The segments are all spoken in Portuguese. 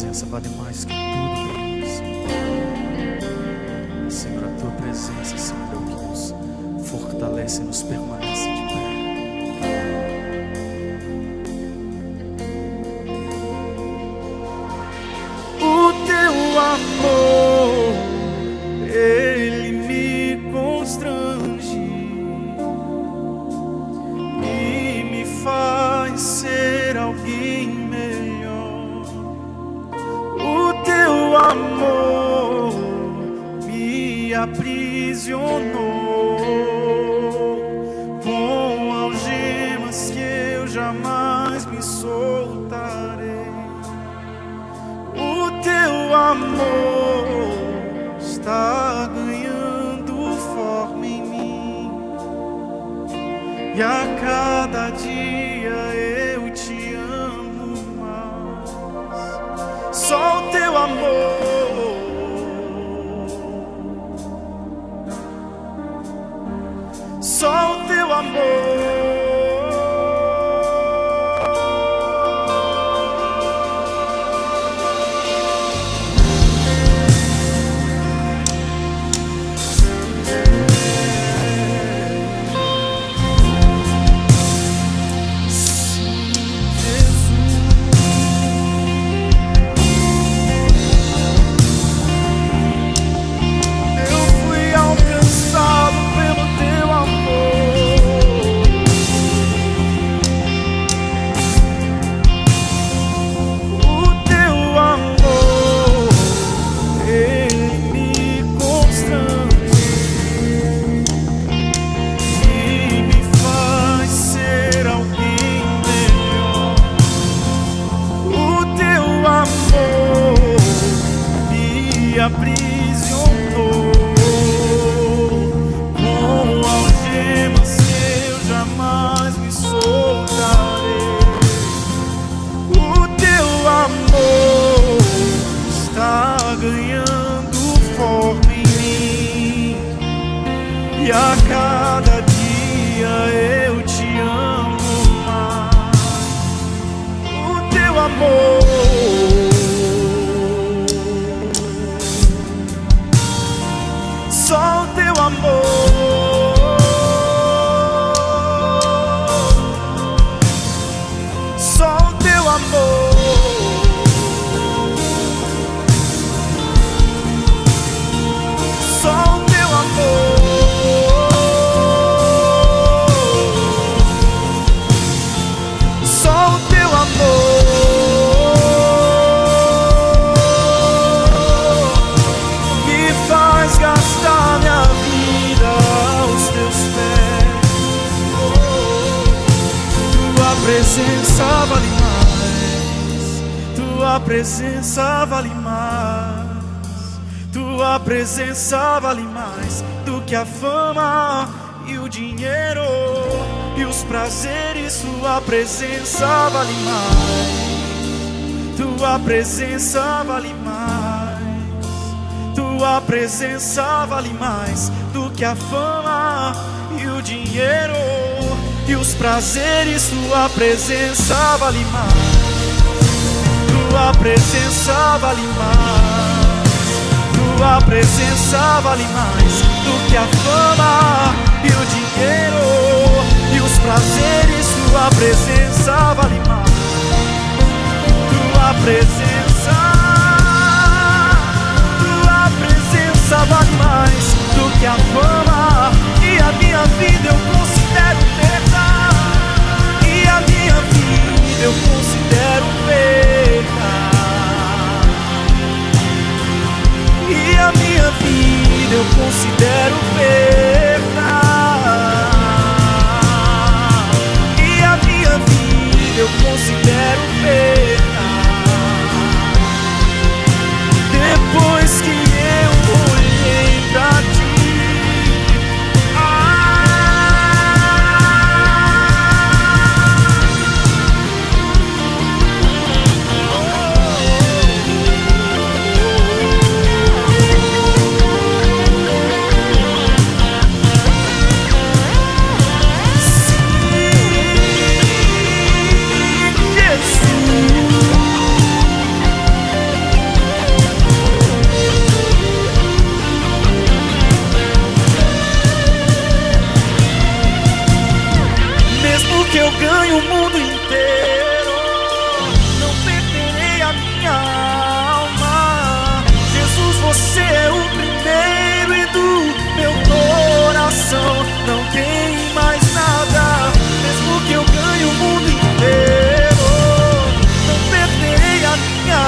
presença vale mais que tudo para nós, Senhor. Senhor, a tua presença, Senhor, é o que nos fortalece e nos permanece de pé. O teu amor, ele me constrange e me faz ser alguém melhor. O teu amor me aprisionou com algemas que eu jamais me soltarei. O teu amor está ganhando forma em mim, e a cada dia eu te amo mais. Só o teu amor, só o teu amor. Aprisionou com algemas que eu jamais me soltarei. O teu amor está ganhando forma em mim, e a cada dia eu te amo mais. O teu amor, só o teu amor, só o teu amor, só o teu amor, só o teu amor me faz gastar minha vida aos teus pés. Tua presença vale mais, tua presença vale mais, tua presença vale mais do que a fama e o dinheiro e os prazeres. Tua presença vale mais, tua presença vale mais, tua presença vale mais do que a fama e o dinheiro e os prazeres. Tua presença vale mais, tua presença vale mais, tua presença vale mais do que a fama e o dinheiro e os prazeres. Tua presença vale mais, tua presença vale mais do que a fama, e a minha vida eu considero perda, e a minha vida eu considero perda, e a minha vida eu considero perda, e a minha vida que eu ganhe o mundo inteiro, não perderei a minha alma. Jesus, você é o primeiro e do meu coração não tem mais nada. Mesmo que eu ganhe o mundo inteiro, não perderei a minha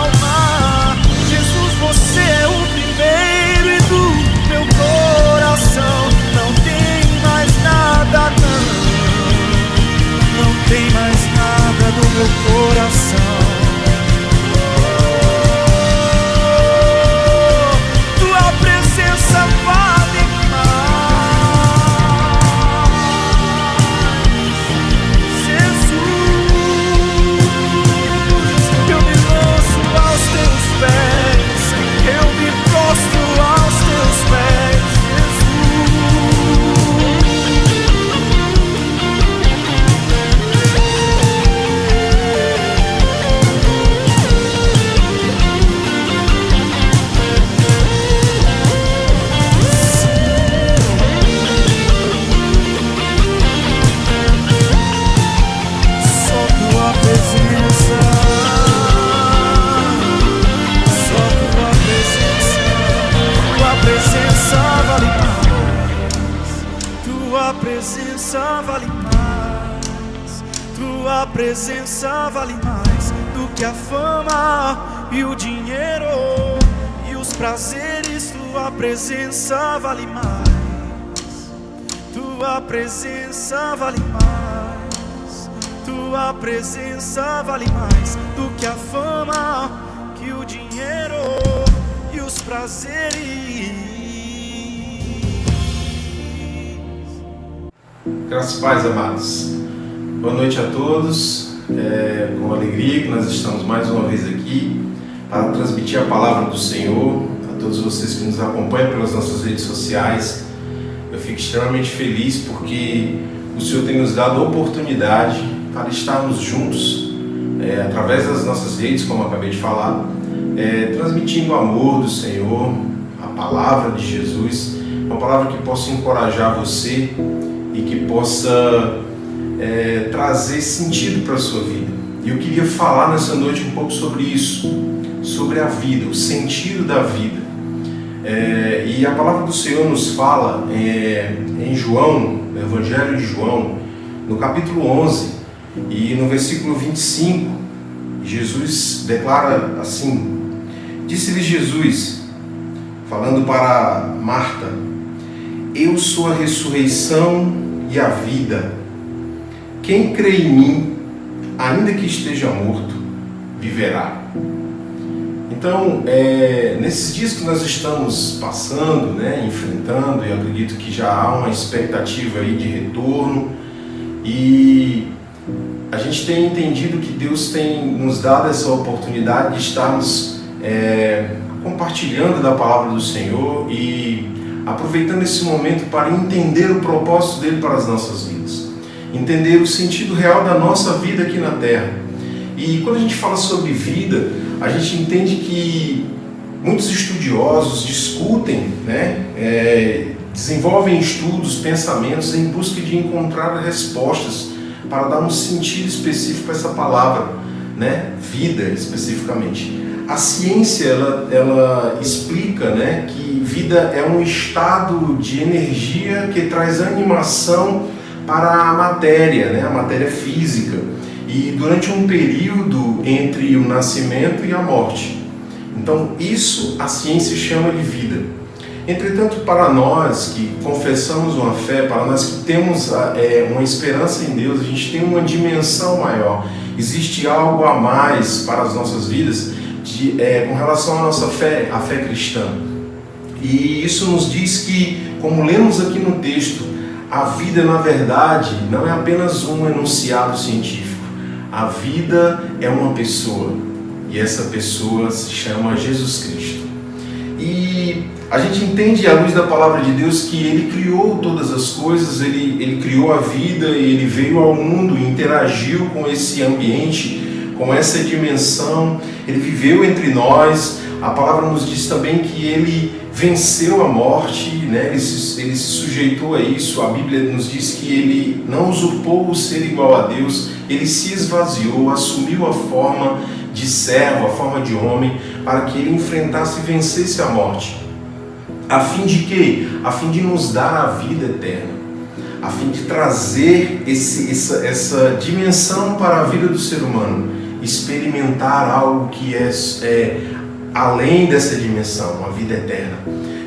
alma. Jesus, você é o primeiro e do meu coração não tem mais nada, não tem mais nada do meu coração. Tua presença vale mais, Jesus. Eu me lanço aos teus pés, eu me prostro aos teus pés, tua presença vale mais do que a fama e o dinheiro e os prazeres. Tua presença vale mais, tua presença vale mais, tua presença vale mais do que a fama, que o dinheiro e os prazeres. Graças e paz, amados. Boa noite a todos. Com alegria que nós estamos mais uma vez aqui para transmitir a palavra do Senhor a todos vocês que nos acompanham pelas nossas redes sociais. Eu fico extremamente feliz porque o Senhor tem nos dado a oportunidade para estarmos juntos, através das nossas redes, como eu acabei de falar, transmitindo o amor do Senhor, a palavra de Jesus, uma palavra que possa encorajar você e que possa trazer sentido para a sua vida. E eu queria falar nessa noite um pouco sobre isso, sobre a vida, o sentido da vida. E a palavra do Senhor nos fala em João, no Evangelho de João, no capítulo 11 e no versículo 25, Jesus declara assim: disse-lhe Jesus, falando para Marta: eu sou a ressurreição e a vida. Quem crê em mim, ainda que esteja morto, viverá. Então, nesses dias que nós estamos passando, enfrentando, e eu acredito que já há uma expectativa aí de retorno, e a gente tem entendido que Deus tem nos dado essa oportunidade de estarmos compartilhando da palavra do Senhor e aproveitando esse momento para entender o propósito dele para as nossas vidas, entender o sentido real da nossa vida aqui na Terra. E quando a gente fala sobre vida, a gente entende que muitos estudiosos discutem, desenvolvem estudos, pensamentos em busca de encontrar respostas para dar um sentido específico a essa palavra, vida especificamente. A ciência ela explica, que vida é um estado de energia que traz animação para a matéria física, e durante um período entre o nascimento e a morte. Então isso a ciência chama de vida. Entretanto, para nós que confessamos uma fé, para nós que temos uma esperança em Deus, a gente tem uma dimensão maior. Existe algo a mais para as nossas vidas com relação à nossa fé, a fé cristã. E isso nos diz que, como lemos aqui no texto, a vida, na verdade, não é apenas um enunciado científico. A vida é uma pessoa, e essa pessoa se chama Jesus Cristo. E a gente entende, à luz da palavra de Deus, que Ele criou todas as coisas, Ele criou a vida, Ele veio ao mundo, interagiu com esse ambiente, com essa dimensão, Ele viveu entre nós. A palavra nos diz também que Ele venceu a morte, né? Ele se sujeitou a isso. A Bíblia nos diz que ele não usurpou o ser igual a Deus, ele se esvaziou, assumiu a forma de servo, a forma de homem, para que ele enfrentasse e vencesse a morte. A fim de quê? A fim de nos dar a vida eterna, a fim de trazer essa dimensão para a vida do ser humano, experimentar algo que é além dessa dimensão, a vida eterna.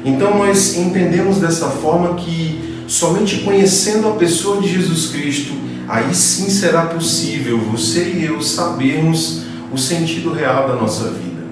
Então nós entendemos dessa forma que somente conhecendo a pessoa de Jesus Cristo, aí sim será possível você e eu sabermos o sentido real da nossa vida.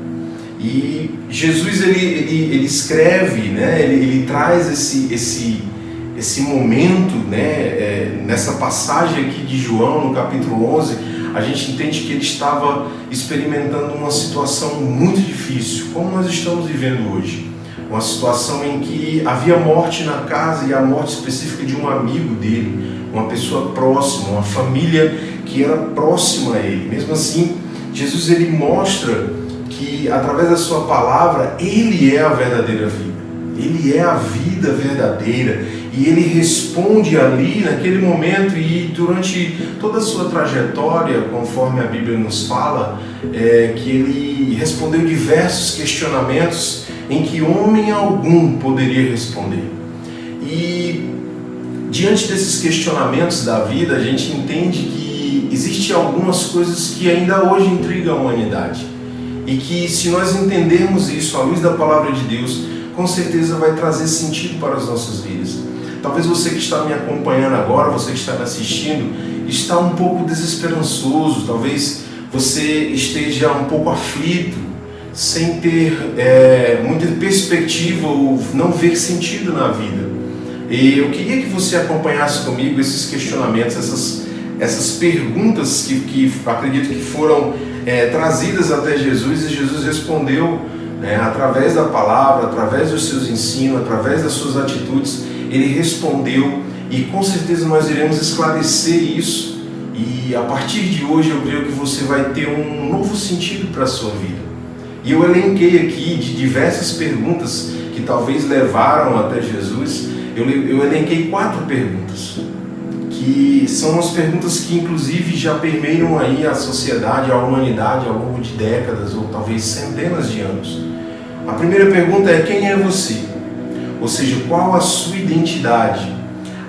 E Jesus ele escreve, né? Ele traz esse momento, né? Nessa passagem aqui de João, no capítulo 11, a gente entende que ele estava experimentando uma situação muito difícil, como nós estamos vivendo hoje. Uma situação em que havia morte na casa, e a morte específica de um amigo dele, uma pessoa próxima, uma família que era próxima a ele. Mesmo assim, Jesus ele mostra que através da sua palavra, ele é a verdadeira vida. Ele é a vida verdadeira. E ele responde ali, naquele momento, e durante toda a sua trajetória, conforme a Bíblia nos fala, que ele respondeu diversos questionamentos em que homem algum poderia responder. E diante desses questionamentos da vida, a gente entende que existem algumas coisas que ainda hoje intrigam a humanidade. E que, se nós entendermos isso à luz da palavra de Deus, com certeza vai trazer sentido para as nossas vidas. Talvez você que está me acompanhando agora, você que está me assistindo, está um pouco desesperançoso, talvez você esteja um pouco aflito, sem ter muita perspectiva ou não ver sentido na vida. E eu queria que você acompanhasse comigo esses questionamentos, essas perguntas que acredito que foram trazidas até Jesus, e Jesus respondeu, né, através da palavra, através dos seus ensinos, através das suas atitudes. Ele respondeu, e com certeza nós iremos esclarecer isso, e a partir de hoje eu creio que você vai ter um novo sentido para a sua vida. E eu elenquei aqui de diversas perguntas que talvez levaram até Jesus. Eu elenquei 4 perguntas, que são as perguntas que inclusive já permeiam aí a sociedade, a humanidade ao longo de décadas ou talvez centenas de anos. A primeira pergunta é: quem é você? Ou seja, qual a sua identidade?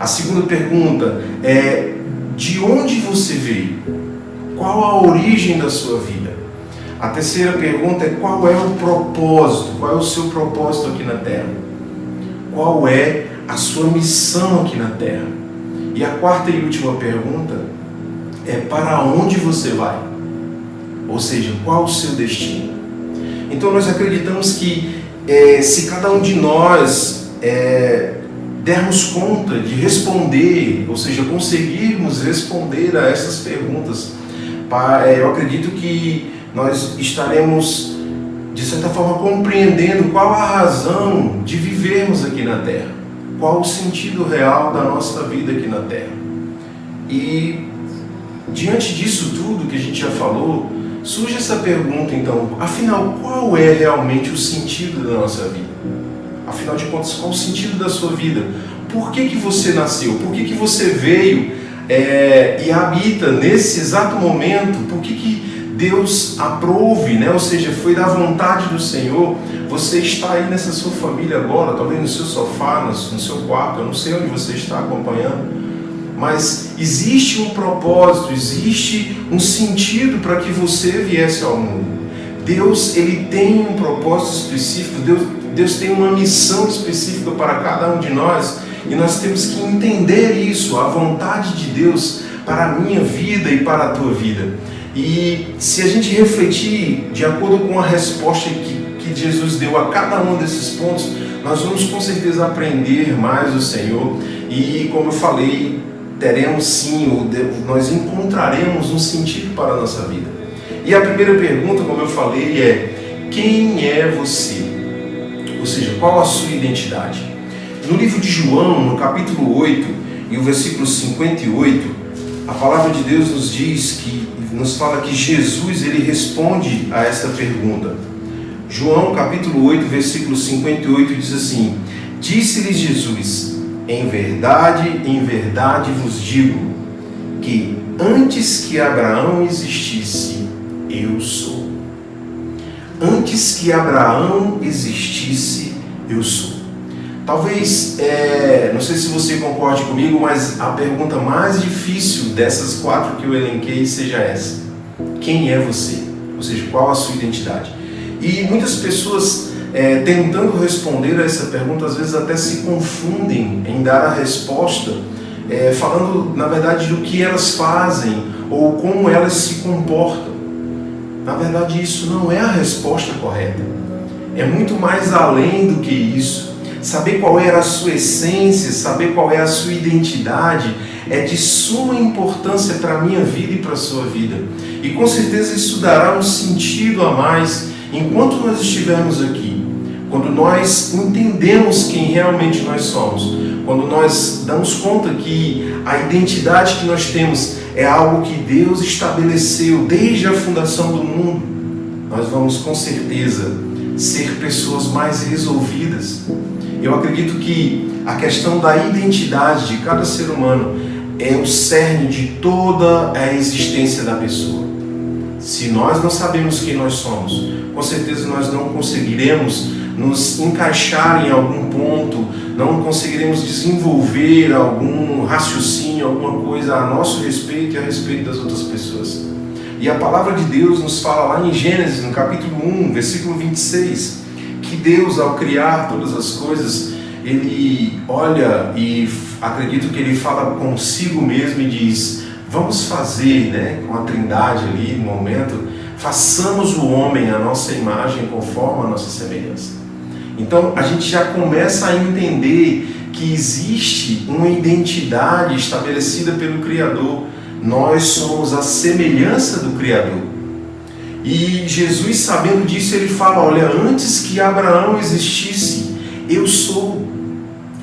A segunda pergunta é: de onde você veio? Qual a origem da sua vida? A terceira pergunta é: qual é o propósito? Qual é o seu propósito aqui na Terra? Qual é a sua missão aqui na Terra? E a quarta e última pergunta é: para onde você vai? Ou seja, qual o seu destino? Então nós acreditamos que se cada um de nós dermos conta de responder, ou seja, conseguirmos responder a essas perguntas, eu acredito que nós estaremos, de certa forma, compreendendo qual a razão de vivermos aqui na Terra, qual o sentido real da nossa vida aqui na Terra. E diante disso tudo que a gente já falou, surge essa pergunta então: afinal, qual é realmente o sentido da nossa vida? Afinal de contas, qual o sentido da sua vida? Por que você nasceu? Por que você veio e habita nesse exato momento? Por que Deus aprove, né? Ou seja, foi da vontade do Senhor você está aí nessa sua família agora, talvez no seu sofá, no seu quarto, eu não sei onde você está acompanhando, mas existe um propósito, existe um sentido para que você viesse ao mundo. Deus, ele tem um propósito específico, Deus tem uma missão específica para cada um de nós, e nós temos que entender isso, a vontade de Deus para a minha vida e para a tua vida. E se a gente refletir de acordo com a resposta que Jesus deu a cada um desses pontos, nós vamos com certeza aprender mais do Senhor, e como eu falei, teremos sim, nós encontraremos um sentido para a nossa vida. E a primeira pergunta, como eu falei, é: quem é você? Ou seja, qual a sua identidade? No livro de João, no capítulo 8 e o versículo 58, a palavra de Deus nos fala que Jesus, ele responde a essa pergunta: João capítulo 8, versículo 58 diz assim: Disse-lhes Jesus: em verdade vos digo, que antes que Abraão existisse, eu sou. Antes que Abraão existisse, eu sou. Talvez, não sei se você concorde comigo, mas a pergunta mais difícil dessas 4 que eu elenquei seja essa: quem é você? Ou seja, qual a sua identidade? E muitas pessoas, tentando responder a essa pergunta, às vezes até se confundem em dar a resposta, falando, na verdade, do que elas fazem ou como elas se comportam. Na verdade, isso não é a resposta correta. É muito mais além do que isso. Saber qual é a sua essência, saber qual é a sua identidade, é de suma importância para a minha vida e para a sua vida. E com certeza isso dará um sentido a mais enquanto nós estivermos aqui. Quando nós entendemos quem realmente nós somos, quando nós damos conta que a identidade que nós temos é algo que Deus estabeleceu desde a fundação do mundo, nós vamos com certeza ser pessoas mais resolvidas. Eu acredito que a questão da identidade de cada ser humano é o cerne de toda a existência da pessoa. Se nós não sabemos quem nós somos, com certeza nós não conseguiremos nos encaixar em algum ponto, não conseguiremos desenvolver algum raciocínio, alguma coisa a nosso respeito e a respeito das outras pessoas. E a palavra de Deus nos fala lá em Gênesis, no capítulo 1, versículo 26, que Deus, ao criar todas as coisas, Ele olha e acredito que Ele fala consigo mesmo e diz: vamos fazer, com a Trindade ali no momento, façamos o homem à nossa imagem conforme a nossa semelhança. Então a gente já começa a entender que existe uma identidade estabelecida pelo Criador. Nós somos a semelhança do Criador. E Jesus, sabendo disso, ele fala: olha, antes que Abraão existisse, eu sou.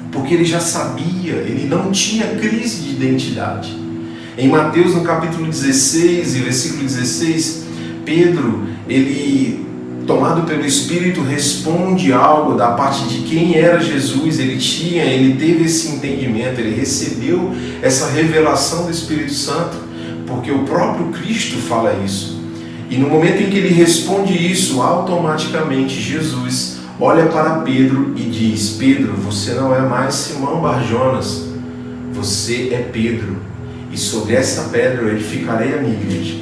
Porque ele já sabia, ele não tinha crise de identidade. Em Mateus, no capítulo 16 e versículo 16, Pedro, ele, tomado pelo Espírito, responde algo da parte de quem era Jesus. Ele teve esse entendimento, ele recebeu essa revelação do Espírito Santo, porque o próprio Cristo fala isso. E no momento em que ele responde isso, automaticamente Jesus olha para Pedro e diz: Pedro, você não é mais Simão Barjonas, você é Pedro, e sobre essa pedra eu edificarei a minha igreja,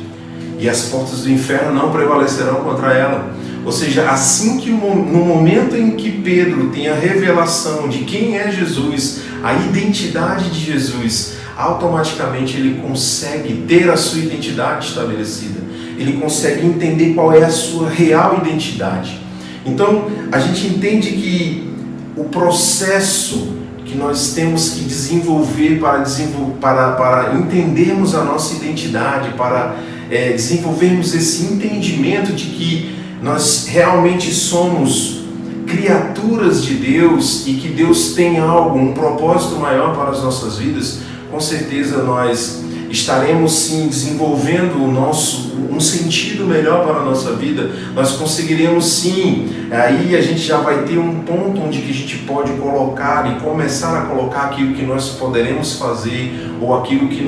e as portas do inferno não prevalecerão contra ela. Ou seja, assim que no momento em que Pedro tem a revelação de quem é Jesus, a identidade de Jesus, automaticamente ele consegue ter a sua identidade estabelecida. Ele consegue entender qual é a sua real identidade. Então, a gente entende que o processo que nós temos que desenvolver para entendermos a nossa identidade, para desenvolvermos esse entendimento de que nós realmente somos criaturas de Deus e que Deus tem algo, um propósito maior para as nossas vidas, com certeza nós estaremos sim desenvolvendo um sentido melhor para a nossa vida. Nós conseguiremos sim, aí a gente já vai ter um ponto onde que a gente pode colocar e começar a colocar aquilo que nós poderemos fazer, ou aquilo que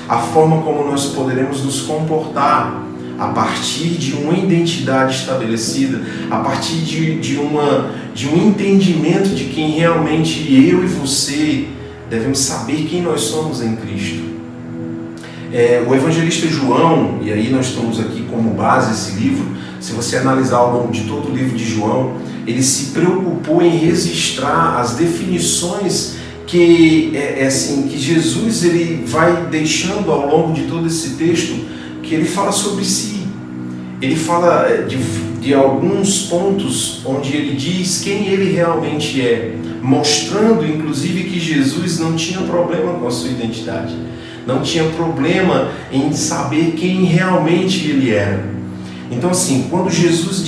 a forma como nós poderemos nos comportar a partir de uma identidade estabelecida, a partir de um entendimento de quem realmente eu e você devemos saber quem nós somos em Cristo. O evangelista João, e aí nós estamos aqui como base esse livro, se você analisar ao longo de todo o livro de João, ele se preocupou em registrar as definições que Jesus ele vai deixando ao longo de todo esse texto, que ele fala sobre si. Ele fala de alguns pontos onde ele diz quem ele realmente é, mostrando inclusive que Jesus não tinha problema com a sua identidade, não tinha problema em saber quem realmente ele era. Então assim, quando Jesus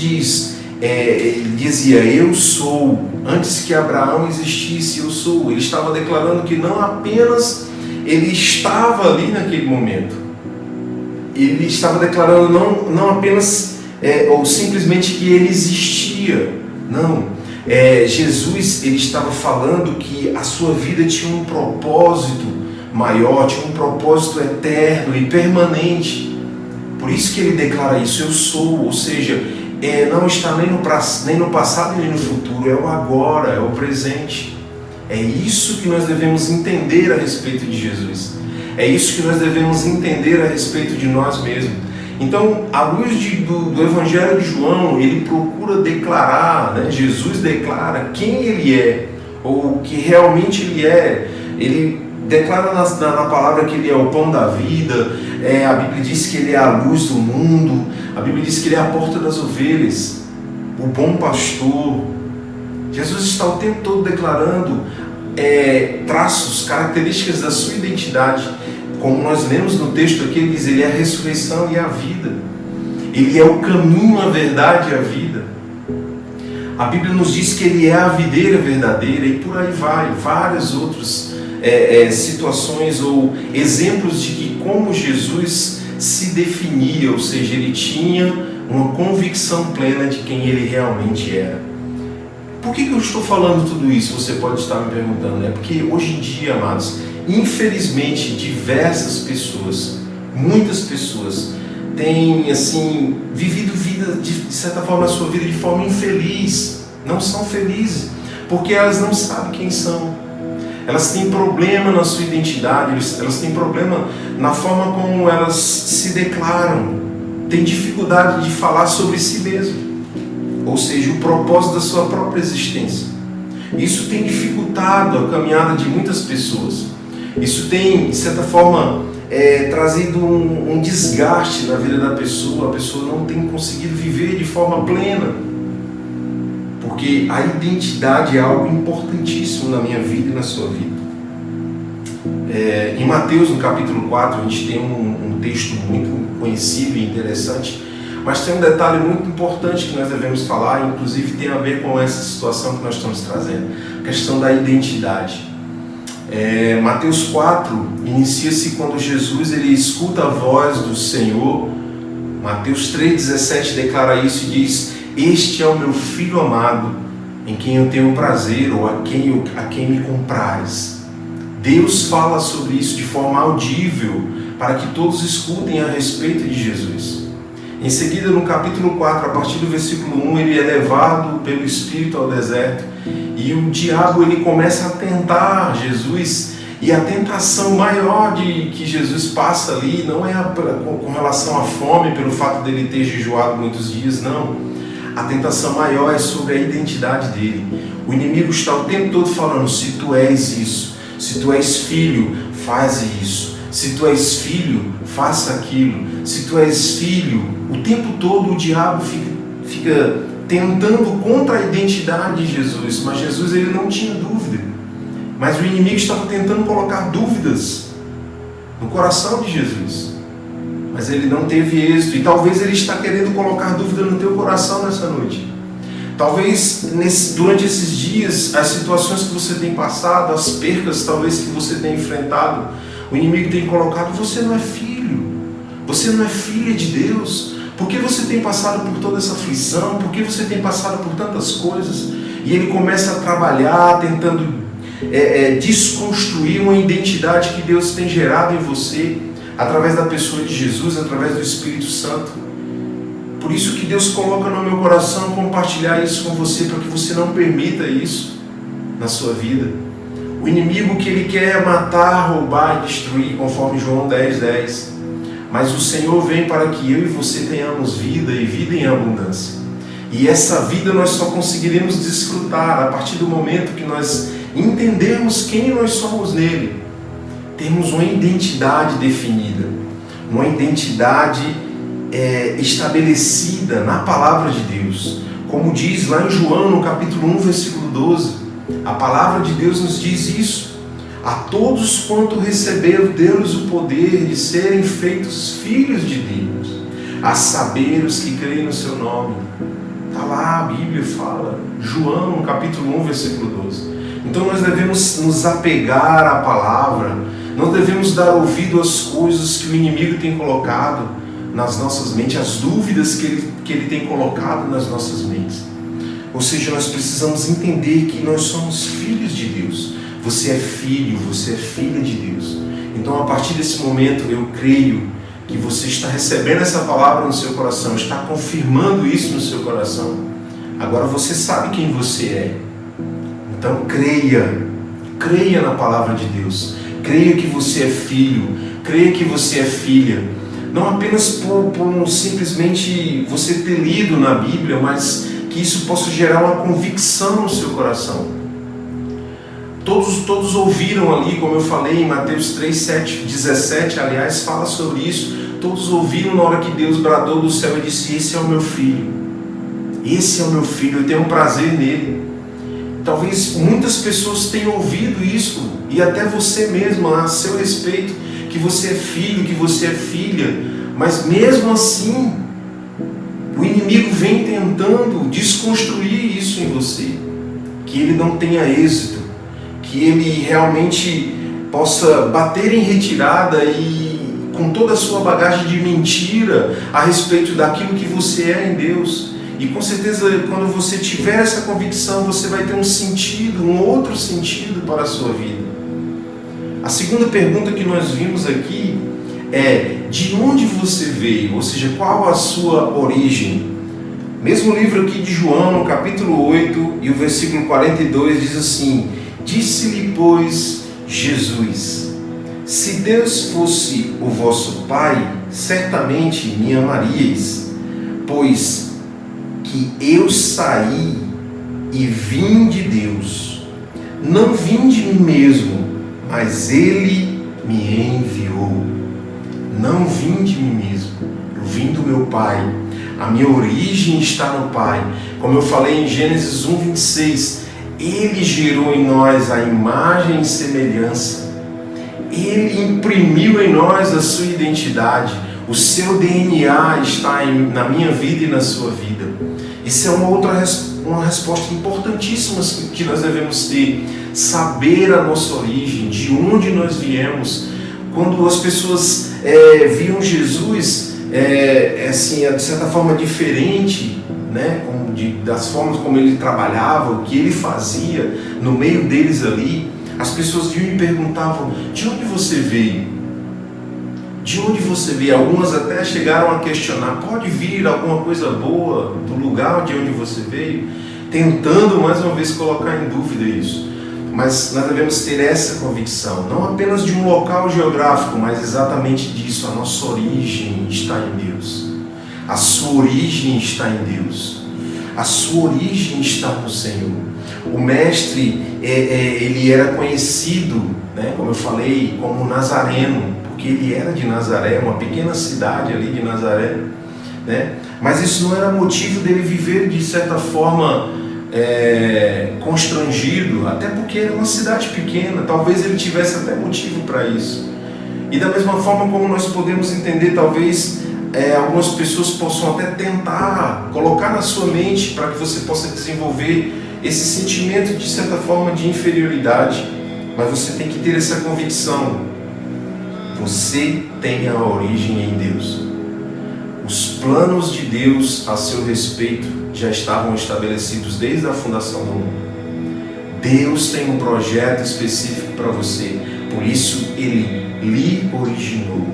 ele dizia eu sou, antes que Abraão existisse eu sou, ele estava declarando que não apenas ele estava ali naquele momento, ele estava declarando não apenas ou simplesmente que ele existia. Não. Jesus, ele estava falando que a sua vida tinha um propósito maior, tinha um propósito eterno e permanente. Por isso que ele declara isso: eu sou, ou seja, não está nem no passado nem no futuro, é o agora, é o presente. É isso que nós devemos entender a respeito de Jesus. É isso que nós devemos entender a respeito de nós mesmos. Então, à luz do Evangelho de João, ele procura declarar, né? Jesus declara quem ele é, ou o que realmente ele é. Ele declara na palavra que ele é o pão da vida, a Bíblia diz que ele é a luz do mundo, a Bíblia diz que ele é a porta das ovelhas, o bom pastor. Jesus está o tempo todo declarando traços, características da sua identidade. Como nós lemos no texto aqui, ele diz: ele é a ressurreição e a vida. Ele é o caminho, a verdade e a vida. A Bíblia nos diz que ele é a videira verdadeira, e por aí vai, várias outras situações ou exemplos de que como Jesus se definia, ou seja, ele tinha uma convicção plena de quem ele realmente era. Por que eu estou falando tudo isso? Você pode estar me perguntando. É porque hoje em dia, amados, infelizmente, diversas pessoas, muitas pessoas, têm assim, vivido vida, de certa forma, a sua vida de forma infeliz. Não são felizes, porque elas não sabem quem são. Elas têm problema na sua identidade, elas têm problema na forma como elas se declaram, têm dificuldade de falar sobre si mesmo. Ou seja, o propósito da sua própria existência. Isso tem dificultado a caminhada de muitas pessoas. Isso tem, de certa forma, trazido um desgaste na vida da pessoa. A pessoa não tem conseguido viver de forma plena. Porque a identidade é algo importantíssimo na minha vida e na sua vida. Em Mateus, no capítulo 4, a gente tem um texto muito conhecido e interessante. Mas tem um detalhe muito importante que nós devemos falar, inclusive tem a ver com essa situação que nós estamos trazendo, a questão da identidade. Mateus 4 inicia-se quando Jesus ele escuta a voz do Senhor. Mateus 3,17 declara isso e diz: este é o meu Filho amado, em quem eu tenho prazer, ou a quem me comprares. Deus fala sobre isso de forma audível, para que todos escutem a respeito de Jesus. Em seguida, no capítulo 4, a partir do versículo 1, ele é levado pelo Espírito ao deserto e o diabo ele começa a tentar Jesus, e a tentação maior que Jesus passa ali não é com relação à fome, pelo fato dele ter jejuado muitos dias, não. A tentação maior é sobre a identidade dele. O inimigo está o tempo todo falando: se tu és isso, se tu és filho, faz isso. Se tu és filho, faça aquilo. Se tu és filho, o tempo todo o diabo fica tentando contra a identidade de Jesus. Mas Jesus ele não tinha dúvida. Mas o inimigo estava tentando colocar dúvidas no coração de Jesus. Mas ele não teve êxito. E talvez ele está querendo colocar dúvida no teu coração nessa noite. Talvez durante esses dias, as situações que você tem passado, as percas talvez que você tem enfrentado, o inimigo tem colocado: você não é filho, você não é filha de Deus. Por que você tem passado por toda essa aflição? Por que você tem passado por tantas coisas? E ele começa a trabalhar, tentando desconstruir uma identidade que Deus tem gerado em você, através da pessoa de Jesus, através do Espírito Santo. Por isso que Deus coloca no meu coração compartilhar isso com você, para que você não permita isso na sua vida. O inimigo que ele quer matar, roubar e destruir, conforme João 10:10. Mas o Senhor vem para que eu e você tenhamos vida, e vida em abundância. E essa vida nós só conseguiremos desfrutar a partir do momento que nós entendermos quem nós somos nele. Temos uma identidade definida, uma identidade estabelecida na palavra de Deus. Como diz lá em João, no capítulo 1, versículo 12, a palavra de Deus nos diz isso: a todos quanto receberam deles o poder de serem feitos filhos de Deus, a saber os que creem no seu nome. Está lá, a Bíblia fala, João, capítulo 1, versículo 12. Então nós devemos nos apegar à palavra, não devemos dar ouvido às coisas que o inimigo tem colocado. nas nossas mentes, as dúvidas que Ele tem colocado nas nossas mentes. Ou seja, nós precisamos entender que nós somos filhos de Deus. Você é filho, você é filha de Deus. Então, a partir desse momento, eu creio que você está recebendo essa palavra no seu coração, está confirmando isso no seu coração. Agora você sabe quem você é. Então, creia na palavra de Deus. Creia que você é filho, creia que você é filha. Não apenas por simplesmente você ter lido na Bíblia, mas que isso possa gerar uma convicção no seu coração. Todos ouviram ali, como eu falei, em Mateus 3, 7, 17, aliás, fala sobre isso. Todos ouviram na hora que Deus bradou do céu e disse: esse é o meu filho. Esse é o meu filho, eu tenho um prazer nele. Talvez muitas pessoas tenham ouvido isso, e até você mesmo, a seu respeito, que você é filho, que você é filha, mas mesmo assim, o inimigo vem tentando desconstruir isso em você, que ele não tenha êxito, que ele realmente possa bater em retirada e com toda a sua bagagem de mentira a respeito daquilo que você é em Deus. E com certeza, quando você tiver essa convicção, você vai ter um sentido, um outro sentido para a sua vida. A segunda pergunta que nós vimos aqui é: de onde você veio? Ou seja, qual a sua origem? Mesmo livro aqui de João, no capítulo 8, e o versículo 42 diz assim: disse-lhe, pois, Jesus: se Deus fosse o vosso Pai, certamente me amaríeis, pois que eu saí e vim de Deus. Não vim de mim mesmo, mas Ele me enviou. Não vim de mim mesmo, eu vim do meu Pai. A minha origem está no Pai. Como eu falei em Gênesis 1, 26, Ele gerou em nós a imagem e semelhança. Ele imprimiu em nós a sua identidade. O seu DNA está na minha vida e na sua vida. Isso é uma resposta importantíssima que nós devemos ter. Saber a nossa origem, de onde nós viemos. Quando as pessoas viam Jesus assim, de certa forma diferente, né? Das formas como ele trabalhava, o que ele fazia no meio deles ali, as pessoas vinham e perguntavam: de onde você veio? De onde você veio? Algumas até chegaram a questionar: pode vir alguma coisa boa do lugar de onde você veio? Tentando mais uma vez colocar em dúvida isso. Mas nós devemos ter essa convicção, não apenas de um local geográfico, mas exatamente disso. A nossa origem está em Deus. A sua origem está em Deus. A sua origem está no Senhor. O mestre, ele era conhecido, né, como eu falei, como Nazareno, porque ele era de Nazaré, uma pequena cidade ali de Nazaré, né? Mas isso não era motivo dele viver de certa forma constrangido, até porque era uma cidade pequena. Talvez ele tivesse até motivo para isso. E da mesma forma como nós podemos entender, talvez algumas pessoas possam até tentar colocar na sua mente para que você possa desenvolver esse sentimento de certa forma de inferioridade, mas você tem que ter essa convicção: você tem a origem em Deus. Os planos de Deus a seu respeito já estavam estabelecidos desde a fundação do mundo. Deus tem um projeto específico para você, por isso Ele lhe originou.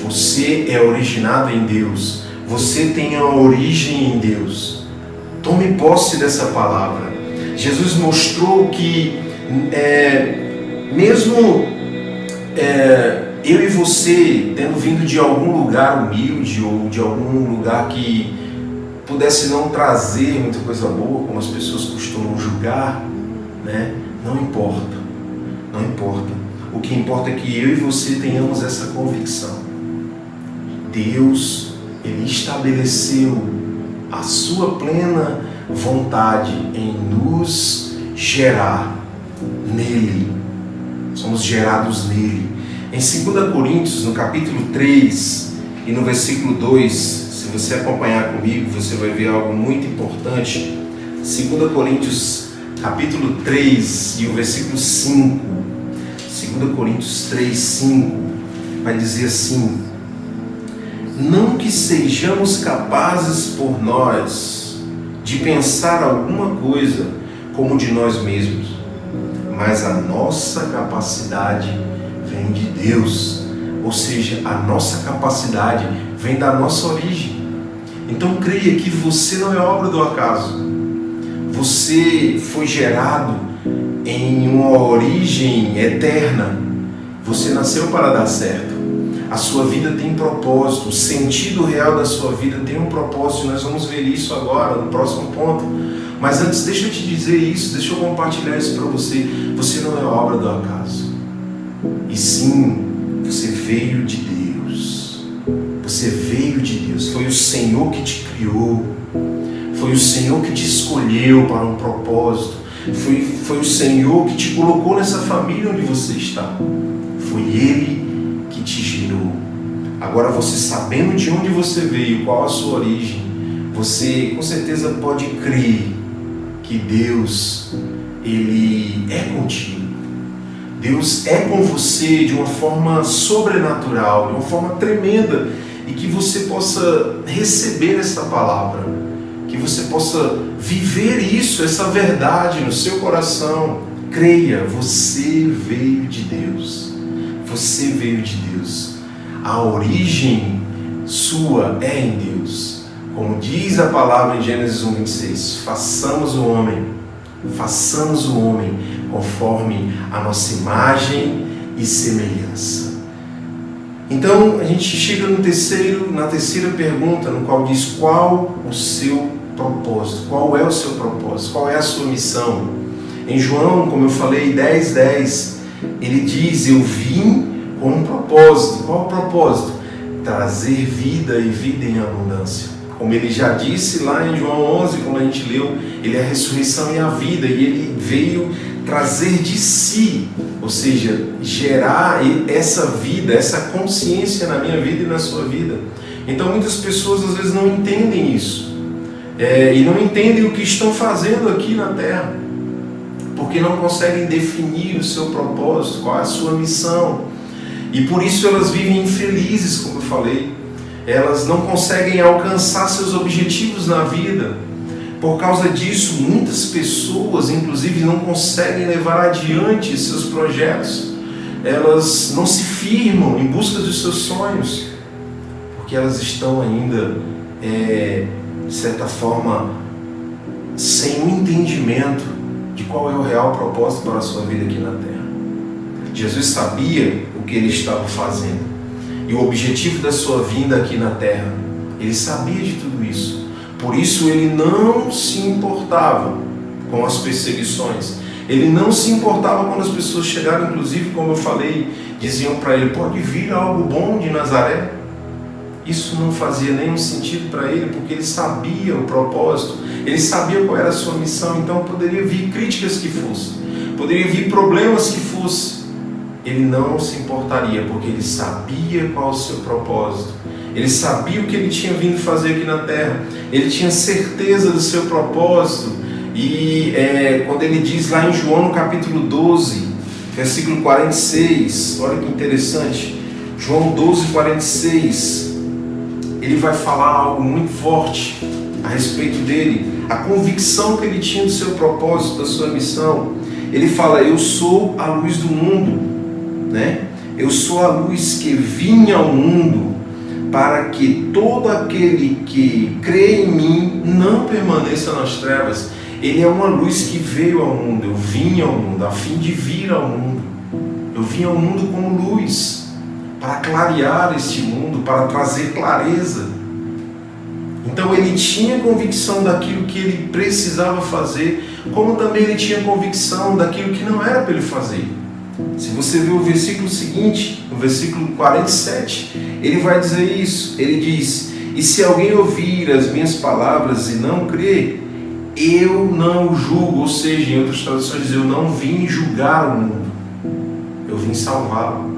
Você é originado em Deus, você tem a origem em Deus. Tome posse dessa palavra. Jesus mostrou que mesmo eu e você tendo vindo de algum lugar humilde ou de algum lugar que pudesse não trazer muita coisa boa, como as pessoas costumam julgar, né? Não importa, não importa. O que importa é que eu e você tenhamos essa convicção. Deus, Ele estabeleceu a sua plena vontade em nos gerar nele. Somos gerados nele. Em 2 Coríntios, no capítulo 3 e no versículo 2, se você acompanhar comigo, você vai ver algo muito importante. 2 Coríntios, capítulo 3 e o versículo 5. 2 Coríntios 3, 5, vai dizer assim: não que sejamos capazes por nós de pensar alguma coisa como de nós mesmos, mas a nossa capacidade vem de Deus, ou seja, a nossa capacidade vem da nossa origem. Então creia que você não é obra do acaso, você foi gerado em uma origem eterna, você nasceu para dar certo, a sua vida tem propósito, o sentido real da sua vida tem um propósito, e nós vamos ver isso agora no próximo ponto. Mas antes, deixa eu te dizer isso, deixa eu compartilhar isso para você. Você não é obra do acaso, e sim, você veio de Deus. Você veio de Deus, foi o Senhor que te criou, foi o Senhor que te escolheu para um propósito, foi o Senhor que te colocou nessa família onde você está, foi Ele que te gerou. Agora, você sabendo de onde você veio, qual a sua origem, você com certeza pode crer que Deus, Ele é contigo. Deus é com você de uma forma sobrenatural, de uma forma tremenda, e que você possa receber essa palavra, que você possa viver isso, essa verdade no seu coração. Creia, você veio de Deus. Você veio de Deus. A origem sua é em Deus. Como diz a palavra em Gênesis 1:26, façamos o homem conforme a nossa imagem e semelhança. Então a gente chega na terceira pergunta, no qual diz qual o seu propósito, qual é o seu propósito, qual é a sua missão. Em João, como eu falei, 10:10, ele diz, eu vim com um propósito. Qual o propósito? Trazer vida e vida em abundância. Como ele já disse lá em João 11, como a gente leu, ele é a ressurreição e a vida, e ele veio trazer de si, ou seja, gerar essa vida, essa consciência na minha vida e na sua vida. Então muitas pessoas às vezes não entendem isso, e não entendem o que estão fazendo aqui na Terra, porque não conseguem definir o seu propósito, qual é a sua missão, e por isso elas vivem infelizes, como eu falei. Elas não conseguem alcançar seus objetivos na vida. Por causa disso, muitas pessoas, inclusive, não conseguem levar adiante seus projetos. Elas não se firmam em busca dos seus sonhos, porque elas estão ainda, de certa forma, sem um entendimento de qual é o real propósito para a sua vida aqui na Terra. Jesus sabia o que ele estava fazendo e o objetivo da sua vinda aqui na Terra. Ele sabia de tudo isso. Por isso ele não se importava com as perseguições. Ele não se importava quando as pessoas chegaram, inclusive, como eu falei, diziam para ele, pode vir algo bom de Nazaré? Isso não fazia nenhum sentido para ele, porque ele sabia o propósito, ele sabia qual era a sua missão. Então poderia vir críticas que fossem, poderia vir problemas que fossem, ele não se importaria, porque ele sabia qual o seu propósito, ele sabia o que ele tinha vindo fazer aqui na Terra, ele tinha certeza do seu propósito. E quando ele diz lá em João no capítulo 12, versículo 46, olha que interessante, João 12, 46, ele vai falar algo muito forte a respeito dele, a convicção que ele tinha do seu propósito, da sua missão. Ele fala, eu sou a luz do mundo, né? Eu sou a luz que vinha ao mundo, para que todo aquele que crê em mim não permaneça nas trevas. Ele é uma luz que veio ao mundo, eu vim ao mundo, a fim de vir ao mundo. Eu vim ao mundo como luz, para clarear este mundo, para trazer clareza. Então ele tinha convicção daquilo que ele precisava fazer, como também ele tinha convicção daquilo que não era para ele fazer. Se você ver o versículo seguinte, o versículo 47, ele vai dizer isso. Ele diz, e se alguém ouvir as minhas palavras e não crer, eu não julgo, ou seja, em outras traduções, eu não vim julgar o mundo, eu vim salvá-lo.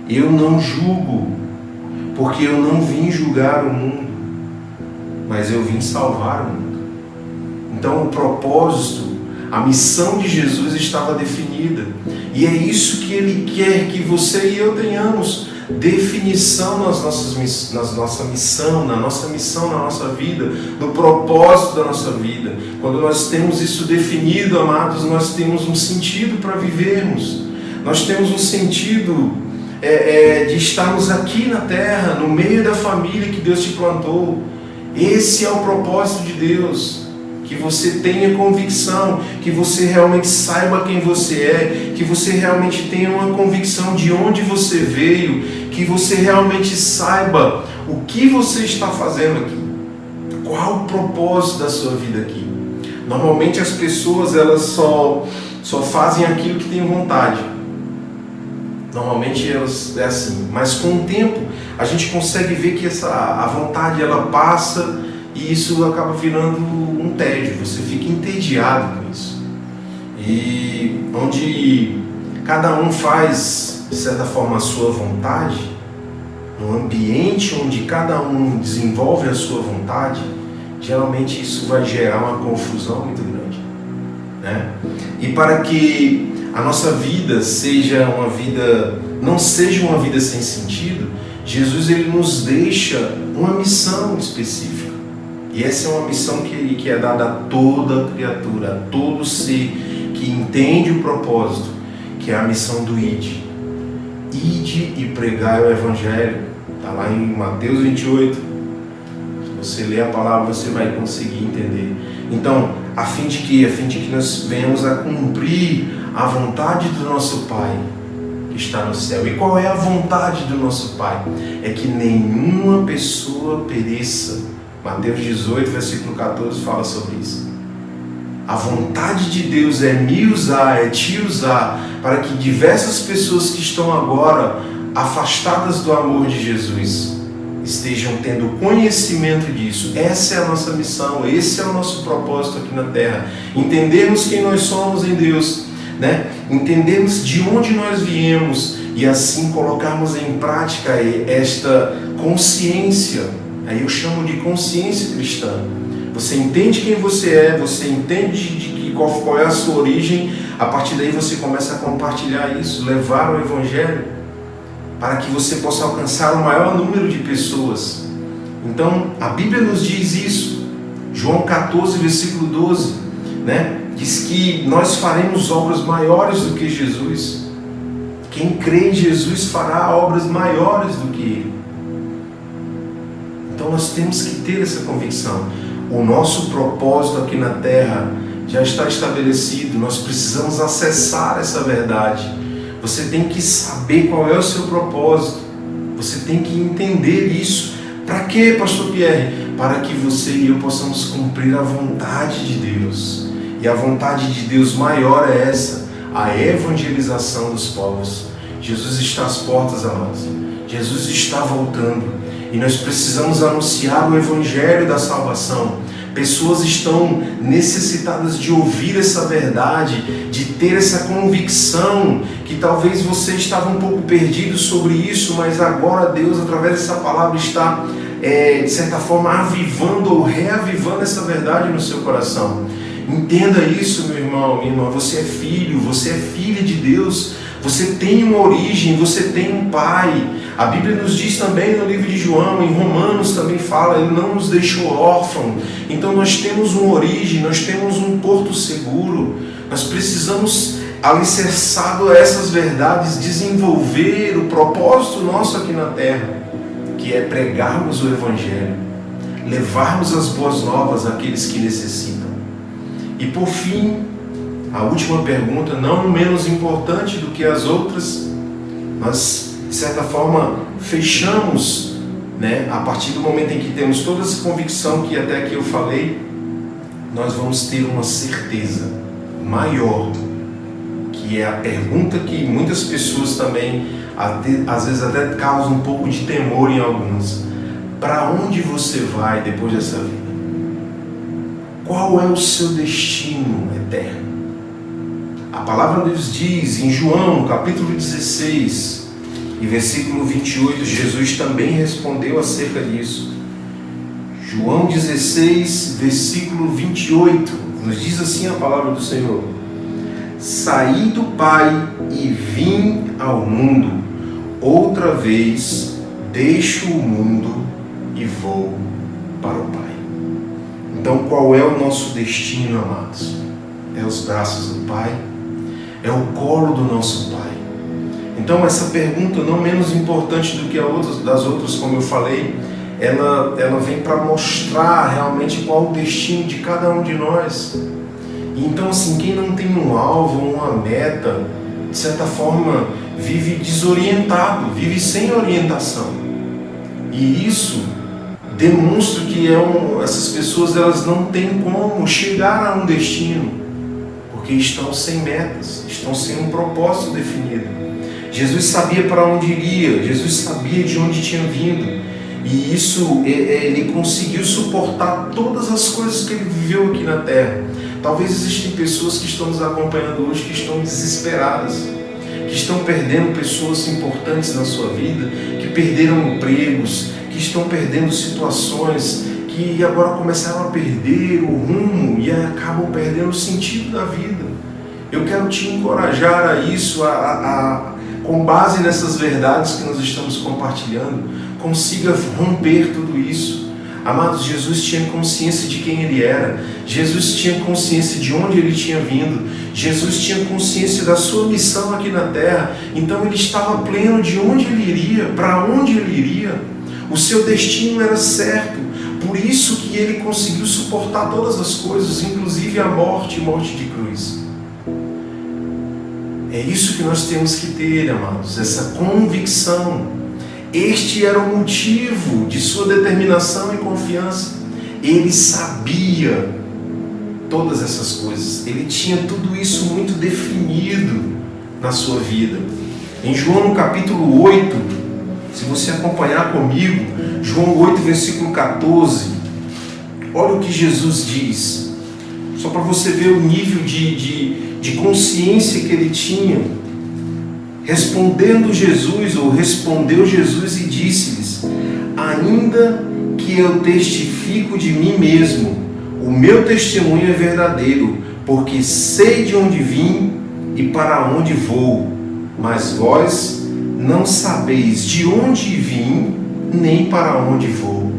Eu não julgo, porque eu não vim julgar o mundo, mas eu vim salvar o mundo. Então o propósito, a missão de Jesus estava definida, e é isso que ele quer que você e eu tenhamos. definição na nossa missão, na nossa vida, no propósito da nossa vida. Quando nós temos isso definido, amados, nós temos um sentido para vivermos. Nós temos um sentido de estarmos aqui na terra, no meio da família que Deus te plantou. Esse é o propósito de Deus. Que você tenha convicção, que você realmente saiba quem você é, que você realmente tenha uma convicção de onde você veio, que você realmente saiba o que você está fazendo aqui. Qual o propósito da sua vida aqui? Normalmente as pessoas elas só fazem aquilo que têm vontade. Normalmente elas é assim, mas com o tempo a gente consegue ver que a vontade ela passa e isso acaba virando um tédio, você fica entediado com isso. E onde cada um faz, de certa forma, a sua vontade, no ambiente onde cada um desenvolve a sua vontade, geralmente isso vai gerar uma confusão muito grande, né? E para que a nossa vida não seja uma vida sem sentido, Jesus ele nos deixa uma missão específica. E essa é uma missão que é dada a toda criatura, a todo ser que entende o propósito, que é a missão do Ide. Ide e pregai o Evangelho. Está lá em Mateus 28. Se você ler a palavra, você vai conseguir entender. Então, a fim de que nós venhamos a cumprir a vontade do nosso Pai, que está no céu. E qual é a vontade do nosso Pai? É que nenhuma pessoa pereça. Mateus 18, versículo 14 fala sobre isso. A vontade de Deus é me usar, é te usar, para que diversas pessoas que estão agora afastadas do amor de Jesus estejam tendo conhecimento disso. Essa é a nossa missão, esse é o nosso propósito aqui na terra. Entendermos quem nós somos em Deus, né? Entendermos de onde nós viemos e assim colocarmos em prática esta consciência. Aí eu chamo de consciência cristã. Você entende quem você é, você entende qual é a sua origem, a partir daí você começa a compartilhar isso, levar o Evangelho, para que você possa alcançar o maior número de pessoas. Então, a Bíblia nos diz isso. João 14, versículo 12, né? Diz que nós faremos obras maiores do que Jesus. Quem crê em Jesus fará obras maiores do que Ele. Então nós temos que ter essa convicção. O nosso propósito aqui na terra já está estabelecido. Nós precisamos acessar essa verdade. Você tem que saber qual é o seu propósito. Você tem que entender isso. Para quê, pastor Pierre? Para que você e eu possamos cumprir a vontade de Deus. E a vontade de Deus maior é essa, a evangelização dos povos. Jesus está às portas, amados. Jesus está voltando. E nós precisamos anunciar o Evangelho da salvação. Pessoas estão necessitadas de ouvir essa verdade, de ter essa convicção, que talvez você estava um pouco perdido sobre isso, mas agora Deus, através dessa palavra, está, de certa forma, avivando ou reavivando essa verdade no seu coração. Entenda isso, meu irmão, minha irmã. Você é filho, você é filha de Deus. Você tem uma origem, você tem um pai. A Bíblia nos diz também no livro de João, em Romanos também fala, Ele não nos deixou órfãos. Então nós temos uma origem, nós temos um porto seguro. Nós precisamos, alicerçado a essas verdades, desenvolver o propósito nosso aqui na terra, que é pregarmos o Evangelho, levarmos as boas novas àqueles que necessitam. E por fim, a última pergunta, não menos importante do que as outras, nós, de certa forma, fechamos, né? A partir do momento em que temos toda essa convicção que até aqui eu falei, nós vamos ter uma certeza maior, que é a pergunta que muitas pessoas também, às vezes até causam um pouco de temor em alguns. Para onde você vai depois dessa vida? Qual é o seu destino eterno? A palavra de Deus diz em João, capítulo 16, e versículo 28, Jesus também respondeu acerca disso. João 16, versículo 28, nos diz assim a palavra do Senhor: saí do Pai e vim ao mundo. outra vez deixo o mundo e vou para o Pai. Então, qual é o nosso destino, amados? É os braços do Pai, é o colo do nosso Pai. Então, essa pergunta, não menos importante do que das outras, como eu falei, ela vem para mostrar realmente qual o destino de cada um de nós. Então, assim, quem não tem um alvo, uma meta, de certa forma, vive desorientado, vive sem orientação. E isso demonstra que essas pessoas elas não têm como chegar a um destino, porque estão sem metas, estão sem um propósito definido. Jesus sabia para onde iria, Jesus sabia de onde tinha vindo, e isso ele conseguiu suportar todas as coisas que ele viveu aqui na terra. Talvez existem pessoas que estão nos acompanhando hoje que estão desesperadas, que estão perdendo pessoas importantes na sua vida, que perderam empregos, que estão perdendo situações, que agora começaram a perder o rumo e acabam perdendo o sentido da vida. Eu quero te encorajar a isso, com base nessas verdades que nós estamos compartilhando, consiga romper tudo isso. Amados, Jesus tinha consciência de quem Ele era, Jesus tinha consciência de onde Ele tinha vindo, Jesus tinha consciência da sua missão aqui na terra, então Ele estava pleno de onde Ele iria, para onde Ele iria. O seu destino era certo, por isso que Ele conseguiu suportar todas as coisas, inclusive a morte de cruz. É isso que nós temos que ter, amados, essa convicção. Este era o motivo de sua determinação e confiança. Ele sabia todas essas coisas. Ele tinha tudo isso muito definido na sua vida. Em João no capítulo 8, se você acompanhar comigo, João 8, versículo 14, olha o que Jesus diz. Só para você ver o nível de consciência que ele tinha. Respondeu Jesus e disse-lhes: ainda que eu testifico de mim mesmo, o meu testemunho é verdadeiro, porque sei de onde vim e para onde vou, mas vós não sabeis de onde vim nem para onde vou.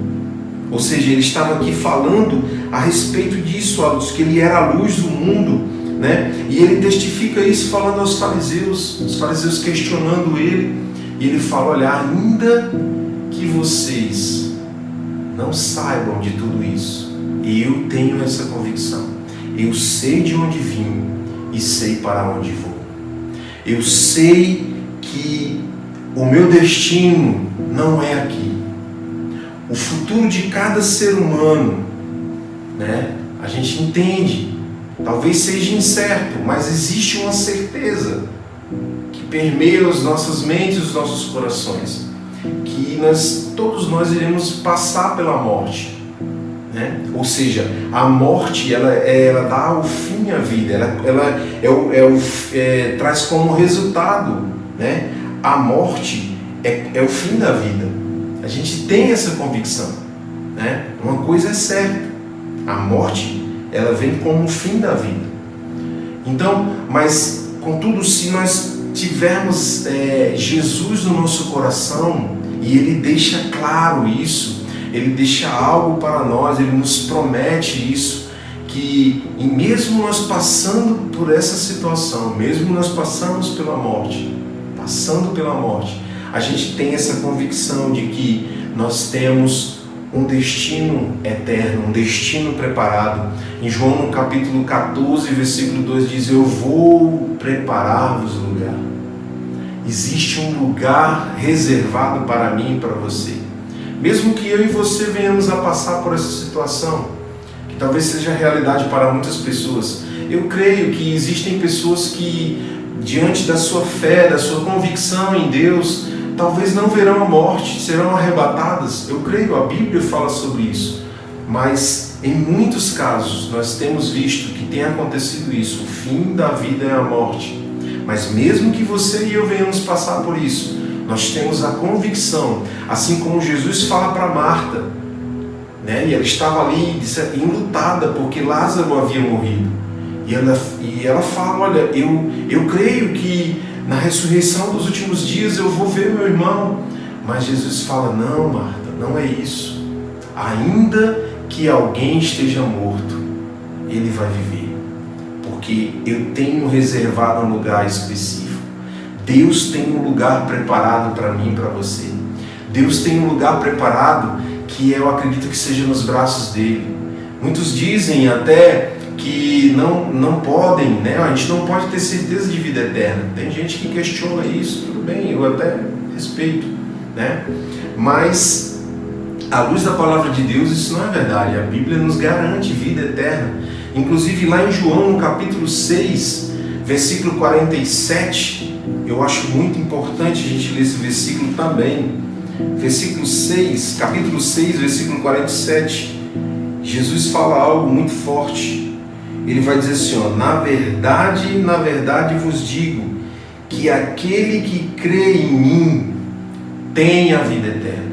Ou seja, ele estava aqui falando a respeito disso, que ele era a luz do mundo, né? E ele testifica isso falando aos fariseus, os fariseus questionando ele, e ele fala: olha, ainda que vocês não saibam de tudo isso, eu tenho essa convicção, eu sei de onde vim e sei para onde vou, eu sei que o meu destino não é aqui, o futuro de cada ser humano, né? A gente entende, talvez seja incerto, mas existe uma certeza que permeia as nossas mentes e os nossos corações, que todos nós iremos passar pela morte, né? Ou seja, a morte ela dá o fim à vida, ela traz como resultado, né? A morte é o fim da vida. A gente tem essa convicção, né? Uma coisa é certa, a morte ela vem como o fim da vida. Então, mas contudo, se nós tivermos Jesus no nosso coração, e Ele deixa claro isso, Ele deixa algo para nós, Ele nos promete isso, que e mesmo nós passando por essa situação, mesmo nós passando pela morte, a gente tem essa convicção de que nós temos um destino eterno, um destino preparado. Em João no capítulo 14, versículo 2 diz: eu vou preparar-vos lugar. Existe um lugar reservado para mim e para você. Mesmo que eu e você venhamos a passar por essa situação, que talvez seja realidade para muitas pessoas, eu creio que existem pessoas que, diante da sua fé, da sua convicção em Deus, talvez não verão a morte, serão arrebatadas. Eu creio, a Bíblia fala sobre isso. Mas em muitos casos nós temos visto que tem acontecido isso. O fim da vida é a morte. Mas mesmo que você e eu venhamos passar por isso, nós temos a convicção, assim como Jesus fala para Marta, né? E ela estava ali enlutada porque Lázaro havia morrido. E ela fala: olha, eu creio que Na ressurreição dos últimos dias eu vou ver meu irmão. Mas Jesus fala: não, Marta, não é isso. Ainda que alguém esteja morto, ele vai viver, porque eu tenho reservado um lugar específico. Deus tem um lugar preparado para mim e para você. Deus tem um lugar preparado que eu acredito que seja nos braços dele. Muitos dizem até que não podem, né? A gente não pode ter certeza de vida eterna. Tem gente que questiona isso, tudo bem, eu até respeito, né? Mas à luz da palavra de Deus, isso não é verdade. A Bíblia nos garante vida eterna. Inclusive lá em João, no capítulo 6, versículo 47, eu acho muito importante a gente ler esse versículo também. Versículo 6, capítulo 6, versículo 47, Jesus fala algo muito forte. Ele vai dizer assim, ó: na verdade vos digo, que aquele que crê em mim tem a vida eterna.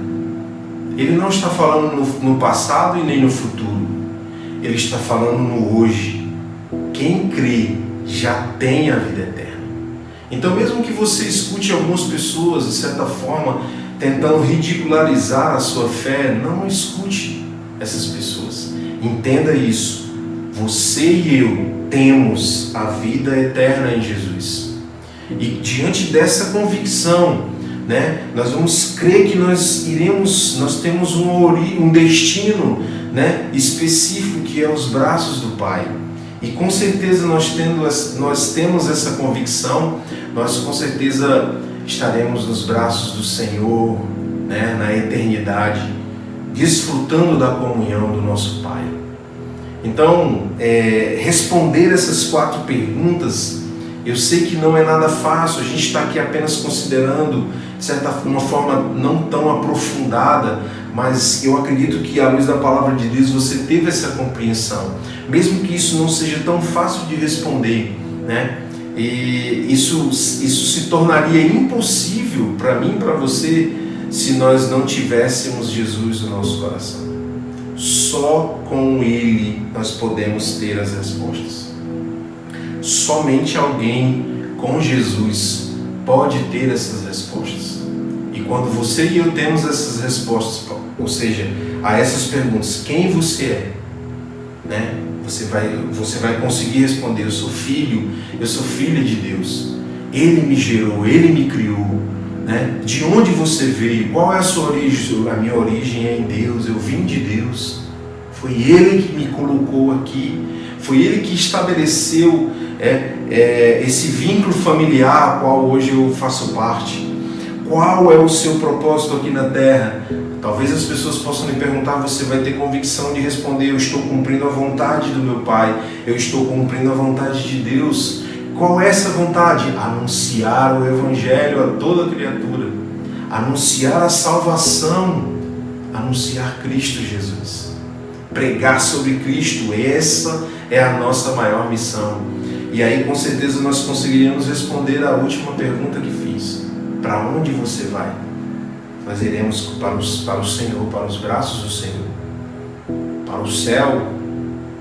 Ele não está falando no passado e nem no futuro. Ele está falando no hoje. Quem crê já tem a vida eterna. Então, mesmo que você escute algumas pessoas, de certa forma, tentando ridicularizar a sua fé, não escute essas pessoas. Entenda isso. Você e eu temos a vida eterna em Jesus. E diante dessa convicção, né, nós vamos crer que nós temos um destino, né, específico, que é os braços do Pai. E com certeza nós temos essa convicção, nós com certeza estaremos nos braços do Senhor, né, na eternidade, desfrutando da comunhão do nosso Pai. Então, responder essas 4 perguntas, eu sei que não é nada fácil. A gente está aqui apenas considerando, de uma forma não tão aprofundada, mas eu acredito que à luz da palavra de Deus você teve essa compreensão, mesmo que isso não seja tão fácil de responder, né? E isso se tornaria impossível para mim e para você se nós não tivéssemos Jesus no nosso coração. Só com Ele nós podemos ter as respostas. Somente alguém com Jesus pode ter essas respostas. E quando você e eu temos essas respostas, ou seja, a essas perguntas: quem você é, né? Você vai conseguir responder: eu sou filha de Deus. Ele me gerou, Ele me criou, né? De onde você veio? Qual é a sua origem? A minha origem é em Deus, eu vim de Deus. Foi Ele que me colocou aqui, foi Ele que estabeleceu esse vínculo familiar, qual hoje eu faço parte. Qual é o seu propósito aqui na Terra? Talvez as pessoas possam lhe perguntar, você vai ter convicção de responder: eu estou cumprindo a vontade do meu Pai, eu estou cumprindo a vontade de Deus. Qual é essa vontade? Anunciar o Evangelho a toda criatura, anunciar a salvação, anunciar Cristo Jesus, pregar sobre Cristo. Essa é a nossa maior missão. E aí com certeza nós conseguiríamos responder a última pergunta que fiz: para onde você vai? Nós iremos para o Senhor, para os braços do Senhor, para o céu.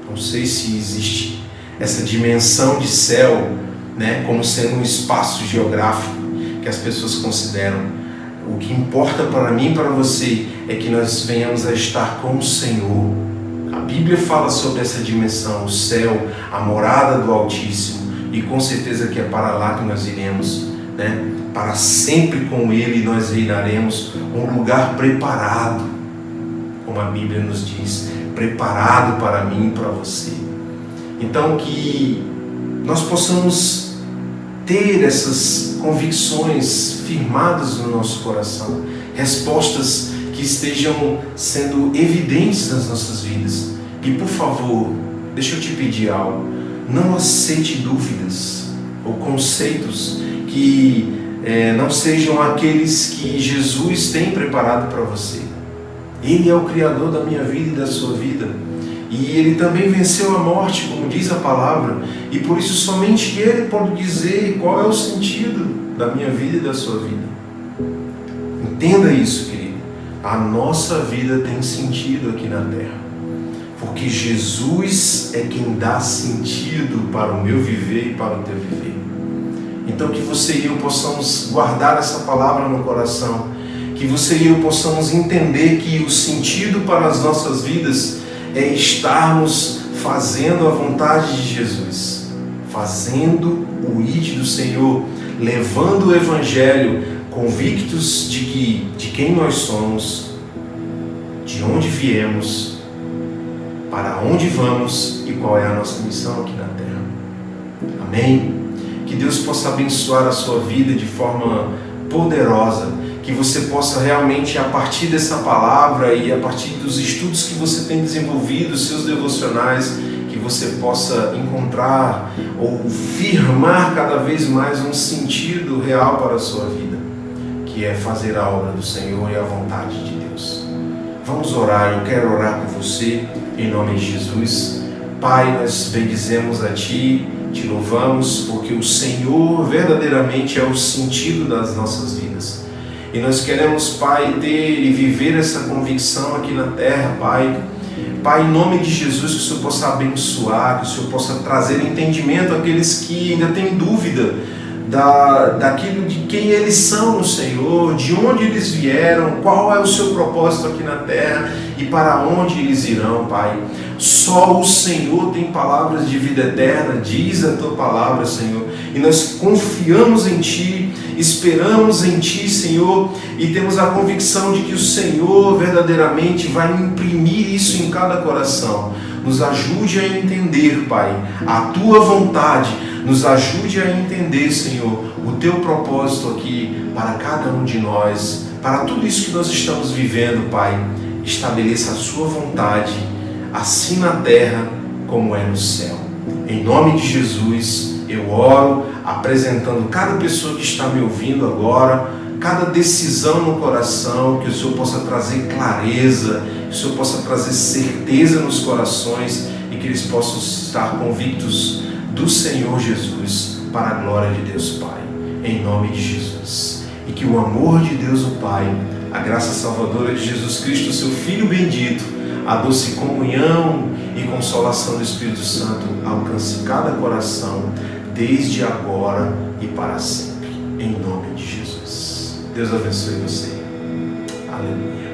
Não sei se existe essa dimensão de céu, né, como sendo um espaço geográfico que as pessoas consideram. O que importa para mim e para você é que nós venhamos a estar com o Senhor. A Bíblia fala sobre essa dimensão, o céu, a morada do Altíssimo, e com certeza que é para lá que nós iremos, né? Para sempre com Ele nós reinaremos, um lugar preparado, como a Bíblia nos diz, preparado para mim e para você. Então que nós possamos ter essas convicções firmadas no nosso coração, respostas que estejam sendo evidentes nas nossas vidas. E por favor, deixa eu te pedir algo: não aceite dúvidas ou conceitos que não sejam aqueles que Jesus tem preparado para você. Ele é o Criador da minha vida e da sua vida, e Ele também venceu a morte, como diz a palavra, e por isso somente Ele pode dizer qual é o sentido da minha vida e da sua vida. Entenda isso, querido. A nossa vida tem sentido aqui na terra, porque Jesus é quem dá sentido para o meu viver e para o teu viver. Então que você e eu possamos guardar essa palavra no coração, que você e eu possamos entender que o sentido para as nossas vidas é estarmos fazendo a vontade de Jesus, fazendo o ID do Senhor, levando o Evangelho, convictos de quem nós somos, de onde viemos, para onde vamos e qual é a nossa missão aqui na Terra. Amém? Que Deus possa abençoar a sua vida de forma poderosa, que você possa realmente, a partir dessa palavra e a partir dos estudos que você tem desenvolvido, seus devocionais, que você possa encontrar ou firmar cada vez mais um sentido real para a sua vida, que é fazer a obra do Senhor e a vontade de Deus. Vamos orar, eu quero orar por você, em nome de Jesus. Pai, nós bendizemos a Ti, Te louvamos, porque o Senhor verdadeiramente é o sentido das nossas vidas. E nós queremos, Pai, ter e viver essa convicção aqui na terra, Pai. Pai, em nome de Jesus, que o Senhor possa abençoar, que o Senhor possa trazer entendimento àqueles que ainda têm dúvida daquilo de quem eles são no Senhor, de onde eles vieram, qual é o seu propósito aqui na terra e para onde eles irão, Pai. Só o Senhor tem palavras de vida eterna, diz a Tua palavra, Senhor, e nós confiamos em Ti, esperamos em Ti, Senhor, e temos a convicção de que o Senhor verdadeiramente vai imprimir isso em cada coração. Nos ajude a entender, Pai, a Tua vontade, nos ajude a entender, Senhor, o Teu propósito aqui para cada um de nós, para tudo isso que nós estamos vivendo, Pai. Estabeleça a Sua vontade, assim na terra como é no céu. Em nome de Jesus, eu oro, apresentando cada pessoa que está me ouvindo agora, cada decisão no coração, que o Senhor possa trazer clareza, que o Senhor possa trazer certeza nos corações e que eles possam estar convictos do Senhor Jesus para a glória de Deus Pai, em nome de Jesus. E que o amor de Deus o Pai, a graça salvadora de Jesus Cristo, seu Filho bendito, a doce comunhão e consolação do Espírito Santo alcance cada coração, desde agora e para sempre, em nome de Jesus. Deus abençoe você. Aleluia.